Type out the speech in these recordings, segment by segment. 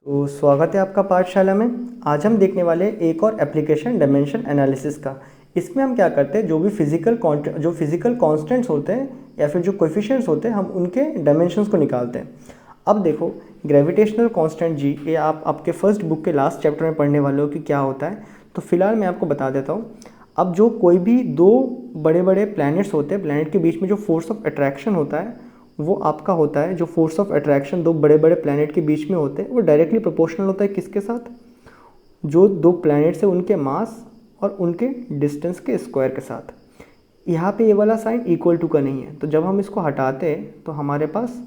तो स्वागत है आपका पाठशाला में। आज हम देखने वाले हैं एक और एप्लीकेशन डायमेंशन एनालिसिस का। इसमें हम क्या करते हैं, जो भी फिजिकल कांस्टेंट्स होते हैं या फिर जो कोएफिशिएंट्स होते हैं, हम उनके डायमेंशंस को निकालते हैं। अब देखो, ग्रेविटेशनल कांस्टेंट जी, ये आप आपके फर्स्ट बुक के लास्ट चैप्टर में पढ़ने वाले हो कि क्या होता है। तो फिलहाल मैं आपको बता देता हूँ। अब जो कोई भी दो बड़े बड़े प्लैनेट्स होते हैं, प्लैनेट के बीच में जो फोर्स ऑफ अट्रैक्शन होता है वो आपका होता है, जो फोर्स ऑफ अट्रैक्शन दो बड़े बड़े प्लैनेट के बीच में होते हैं, वो डायरेक्टली प्रोपोर्शनल होता है किसके साथ? जो दो प्लैनेट्स है उनके मास और उनके डिस्टेंस के स्क्वायर के साथ। यहाँ पे ये वाला साइन इक्वल टू का नहीं है, तो जब हम इसको हटाते हैं तो हमारे पास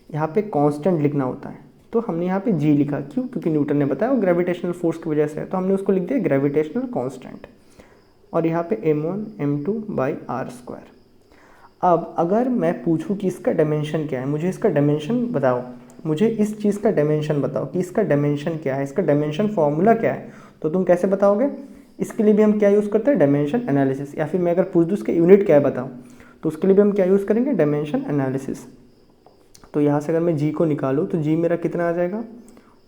यहाँ पे कांस्टेंट लिखना होता है। तो हमने यहाँ पे जी लिखा, क्यों? क्योंकि न्यूटन ने बताया वो ग्रेविटेशनल फोर्स की वजह से है, तो हमने उसको लिख दिया ग्रेविटेशनल कांस्टेंट। और यहाँ पे m1 m2 by are square. अब अगर मैं पूछूं कि इसका डायमेंशन क्या है, मुझे इसका डायमेंशन बताओ, मुझे इस चीज़ का डायमेंशन बताओ कि इसका डायमेंशन क्या है, इसका डायमेंशन फॉर्मूला क्या है, तो तुम कैसे बताओगे? इसके लिए भी हम क्या यूज़ करते हैं? Dimension analysis. या फिर मैं अगर पूछ दूँ इसके यूनिट क्या है बताओ, तो उसके लिए भी हम क्या यूज़ करेंगे? Dimension analysis. तो यहाँ से अगर मैं जी को निकालूँ तो जी मेरा कितना आ जाएगा?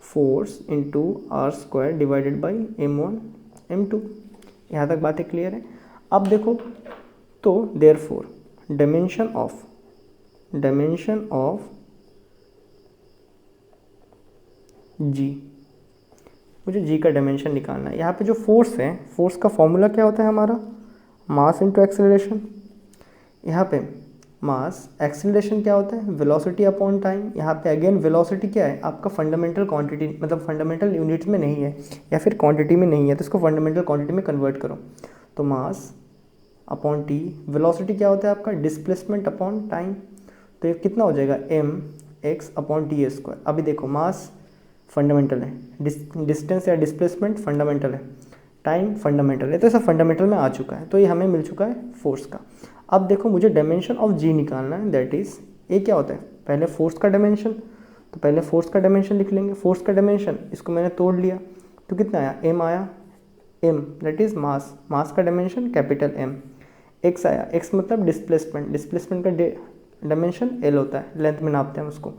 Force into R square divided by m1 m2। यहाँ तक बातें क्लियर है? अब देखो, तो देयरफॉर डायमेंशन ऑफ जी, मुझे जी का डायमेंशन निकालना है। यहाँ पे जो फोर्स है, फोर्स का फॉर्मूला क्या होता है हमारा? Mass into acceleration. यहाँ पे मास, एक्सेलरेशन क्या होता है? Velocity upon time. यहाँ पे अगेन वेलोसिटी क्या है? आपका फंडामेंटल क्वांटिटी, मतलब फंडामेंटल यूनिट में नहीं है या फिर क्वांटिटी में नहीं है, तो इसको फंडामेंटल क्वांटिटी में कन्वर्ट करो। तो मास अपॉन टी। वेलोसिटी क्या होता है आपका? Displacement upon time. तो ये कितना हो जाएगा? M X upon T square. अभी देखो, मास फंडामेंटल है, डिस्टेंस या डिस्प्लेसमेंट फंडामेंटल है, टाइम फंडामेंटल है, तो ऐसा फंडामेंटल में आ चुका है। तो ये हमें मिल चुका है फोर्स का। अब देखो, मुझे डायमेंशन ऑफ जी निकालना है, दैट इज़, ये क्या होता है? पहले फोर्स का डायमेंशन, तो पहले फोर्स का डायमेंशन लिख लेंगे। फोर्स का डायमेंशन, इसको मैंने तोड़ लिया तो कितना आया? एम आया। एम दैट इज़ मास, मास का डायमेंशन कैपिटल एम। एक्स आया, एक्स मतलब डिस्प्लेसमेंट, डिस्प्लेसमेंट का डायमेंशन एल होता है, लेंथ में नापते हैं उसको,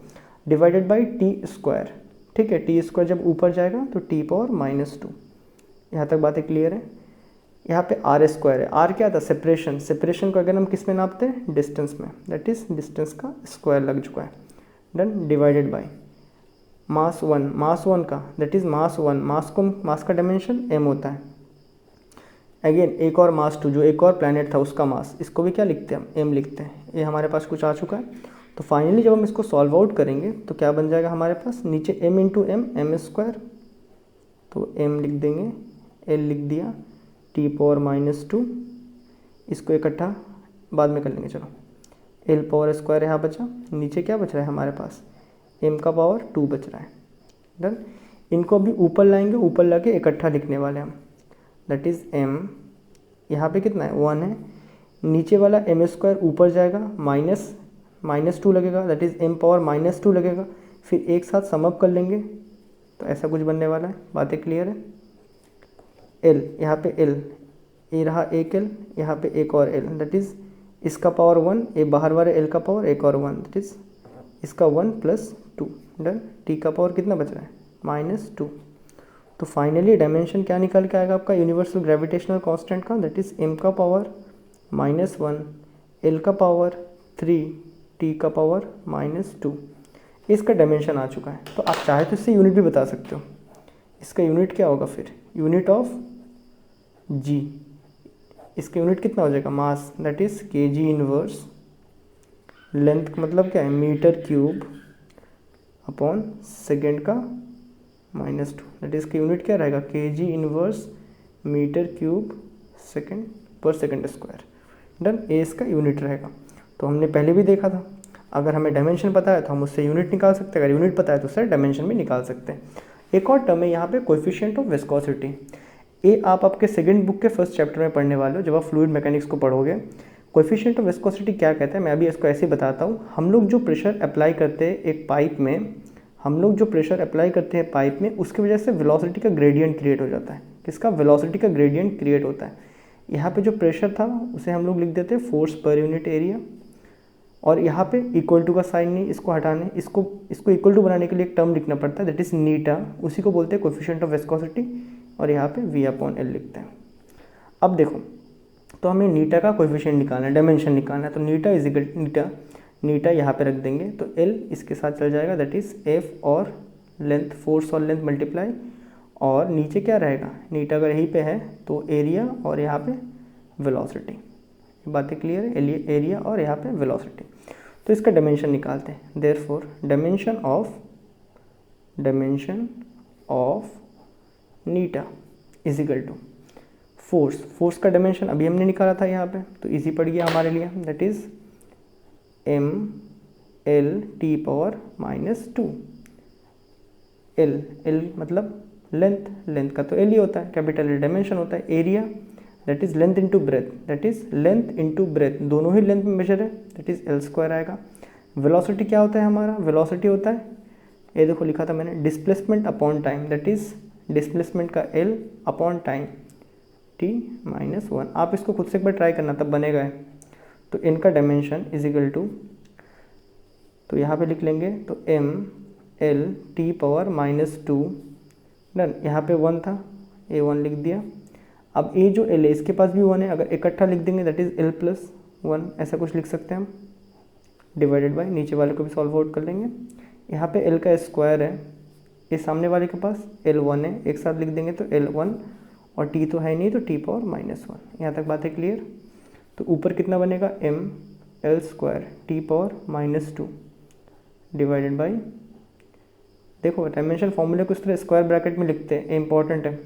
डिवाइडेड बाई टी स्क्वायर। ठीक है, टी स्क्वायर जब ऊपर जाएगा तो टी पावर -2। यहाँ तक बातें क्लियर है? यहाँ पे आर स्क्वायर है। आर क्या था? सेपरेशन। सेपरेशन को अगर हम किस में नापते हैं? डिस्टेंस में, दैट इज डिस्टेंस का स्क्वायर लग चुका है। डन, डिवाइडेड बाई मास 1, मास 1 का, दैट इज मास 1, मास का डायमेंशन एम होता है। अगेन एक और मास 2, जो एक और प्लैनेट था उसका मास, इसको भी क्या लिखते हैं हम? एम लिखते हैं। ये हमारे पास कुछ आ चुका है। तो फाइनली जब हम इसको सॉल्व आउट करेंगे तो क्या बन जाएगा हमारे पास? नीचे m इंटू एम स्क्वायर, तो m लिख देंगे, l लिख दिया, t पावर -2, इसको इकट्ठा बाद में कर लेंगे। चलो, l पावर स्क्वायर यहाँ बचा, नीचे क्या बच रहा है हमारे पास? m का पावर 2 बच रहा है। डन, इनको अभी ऊपर लाएंगे, ऊपर लाके इकट्ठा लिखने वाले हम, दैट इज़ m। यहाँ पे कितना है? 1 है। नीचे वाला एम स्क्वायर ऊपर जाएगा, -2 लगेगा, दैट इज़ m पावर -2 लगेगा। फिर एक साथ सम अप कर लेंगे तो ऐसा कुछ बनने वाला है। बातें क्लियर है? l, यहाँ पे l, ये रहा एक l, यहाँ पे एक और l, दैट इज़ इसका पावर 1, ये बाहर वाले l का पावर एक और 1, दैट इज़ इसका 1 + 2। डन, t का पावर कितना बच रहा है? -2। तो फाइनली डायमेंशन क्या निकल के आएगा आपका यूनिवर्सल ग्रेविटेशनल कांस्टेंट का? दैट इज़ m का पावर -1, l का पावर 3, t का पावर -2। इसका डायमेंशन आ चुका है। तो आप चाहे तो इससे यूनिट भी बता सकते हो। इसका यूनिट क्या होगा फिर? यूनिट ऑफ g, इसका यूनिट कितना हो जाएगा? Mass, that is kg inverse. Length मतलब क्या है? मीटर क्यूब अपॉन सेकेंड का -2, दैट इज़ का यूनिट क्या रहेगा? kg inverse metre cube second per second square. Done, ये इसका यूनिट रहेगा। तो हमने पहले भी देखा था, अगर हमें डायमेंशन पता है तो हम उससे यूनिट निकाल सकते हैं, अगर यूनिट पता है तो उससे डायमेंशन भी निकाल सकते हैं। एक और टर्म है यहाँ पे, कोएफिशिएंट ऑफ विस्कोसिटी। ये आप आपके सेकंड बुक के फर्स्ट चैप्टर में पढ़ने वाले हो जब आप फ्लूइड मैकेनिक्स को पढ़ोगे। कोएफिशिएंट ऑफ विस्कोसिटी क्या कहता है, मैं अभी इसको ऐसे ही बताता हूँ। हम लोग जो प्रेशर अप्लाई करते हैं एक पाइप में, उसकी वजह से वेलोसिटी का ग्रेडियंट क्रिएट हो जाता है। किसका? वेलोसिटी का ग्रेडियंट क्रिएट होता है। यहाँ पे जो प्रेशर था उसे हम लोग लिख देते हैं फोर्स पर यूनिट एरिया, और यहाँ पे इक्वल टू का साइन नहीं, इसको हटाने, इसको इक्वल टू बनाने के लिए एक टर्म लिखना पड़ता है, दैट इज नीटा, उसी को बोलते हैं कोएफिशिएंट ऑफ विस्कोसिटी, और यहाँ पे V/L लिखते हैं। अब देखो, तो हमें नीटा का कोएफिशिएंट निकालना है, डायमेंशन निकालना है, तो नीटा इज इक्वल नीटा यहाँ पे रख देंगे, तो L इसके साथ चल जाएगा, दैट इज F और लेंथ, फोर्स और लेंथ मल्टीप्लाई, और नीचे क्या रहेगा, नीटा अगर यहीं पे है तो एरिया और यहाँ पे वेलोसिटी। बातें क्लियर है, एरिया और यहाँ पे वेलोसिटी। तो इसका डायमेंशन निकालते हैं। देयरफॉर डायमेंशन ऑफ नीटा इज इक्वल टू फोर्स का डायमेंशन अभी हमने निकाला था यहाँ पे, तो इजी पड़ गया हमारे लिए, दैट इज mL/T⁻²। L मतलब लेंथ का तो L ही होता है, कैपिटल L डायमेंशन होता है। Area that is length into breadth, दोनों ही लेंथ में मेजर है, दैट इज L² आएगा। वेलोसिटी क्या होता है हमारा, वेलोसिटी होता है, ये देखो लिखा था मैंने, displacement upon time, that is displacement का L अपॉन टाइम T-1। आप इसको खुद से एक बार ट्राई करना, तब बनेगा है। तो इनका डायमेंशन इज इक्वल टू, तो यहाँ पे लिख लेंगे, तो mL/T⁻², डन। यहाँ पे 1 था, ये 1 लिख दिया। अब ये जो L है इसके पास भी 1 है, अगर इकट्ठा लिख देंगे दैट इज L+1, ऐसा कुछ लिख सकते हैं हम, डिवाइडेड बाय, नीचे वाले को भी सॉल्व आउट कर लेंगे। यहाँ पे L का स्क्वायर है, ये सामने वाले के पास L1 है, एक साथ लिख देंगे तो L1, और T तो है नहीं तो T⁻²। यहाँ तक बात है क्लियर। तो ऊपर कितना बनेगा, mL²T⁻² डिवाइडेड बाई, देखो डायमेंशन फॉर्मूले को इस तरह स्क्वायर ब्रैकेट में लिखते हैं, इंपॉर्टेंट है,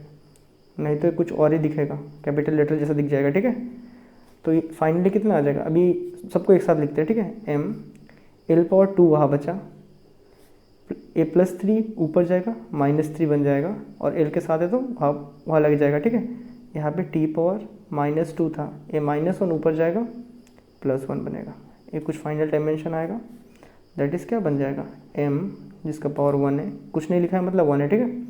नहीं तो कुछ और ही दिखेगा, कैपिटल लेटर जैसा दिख जाएगा, ठीक है। तो ये फाइनली कितना आ जाएगा, अभी सबको एक साथ लिखते हैं, ठीक है। mL/2 वहाँ बचा, A+3 ऊपर जाएगा, -3 बन जाएगा, और L के साथ है तो वहाँ लग जाएगा, ठीक है। यहाँ पे T⁻² था, ये -1 ऊपर जाएगा, +1 बनेगा, ये कुछ फाइनल डायमेंशन आएगा, दैट इज़ क्या बन जाएगा, m जिसका पावर 1 है, कुछ नहीं लिखा है मतलब 1 है, ठीक है।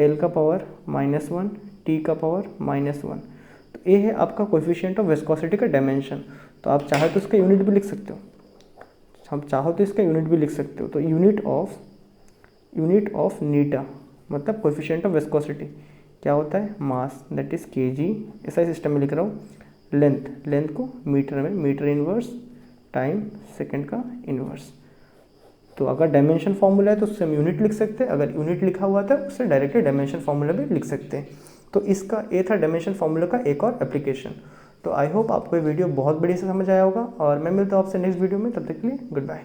L का पावर -1, T का पावर -1। तो ये है आपका कोएफिशिएंट ऑफ विस्कोसिटी का डायमेंशन। तो आप चाहे तो इसका यूनिट भी लिख सकते हो, हम चाहो तो इसका यूनिट भी लिख सकते हो। तो यूनिट ऑफ नीटा मतलब कोएफिशिएंट ऑफ विस्कोसिटी क्या होता है, मास, दैट इज kg, ऐसा सिस्टम में लिख रहा हूँ। लेंथ को मीटर में, मीटर इनवर्स, टाइम सेकंड का इनवर्स। तो अगर डायमेंशन फार्मूला है तो उससे हम यूनिट लिख सकते हैं, अगर यूनिट लिखा हुआ था उससे डायरेक्टली डायमेंशन फार्मूला भी लिख सकते हैं। तो इसका ये था डायमेंशन फार्मूला का एक और एप्लीकेशन। तो आई होप आपको ये वीडियो बहुत बढ़िया से समझ आया होगा, और मैं मिलता हूँ आपसे नेक्स्ट वीडियो में, तब तक के लिए गुड बाय।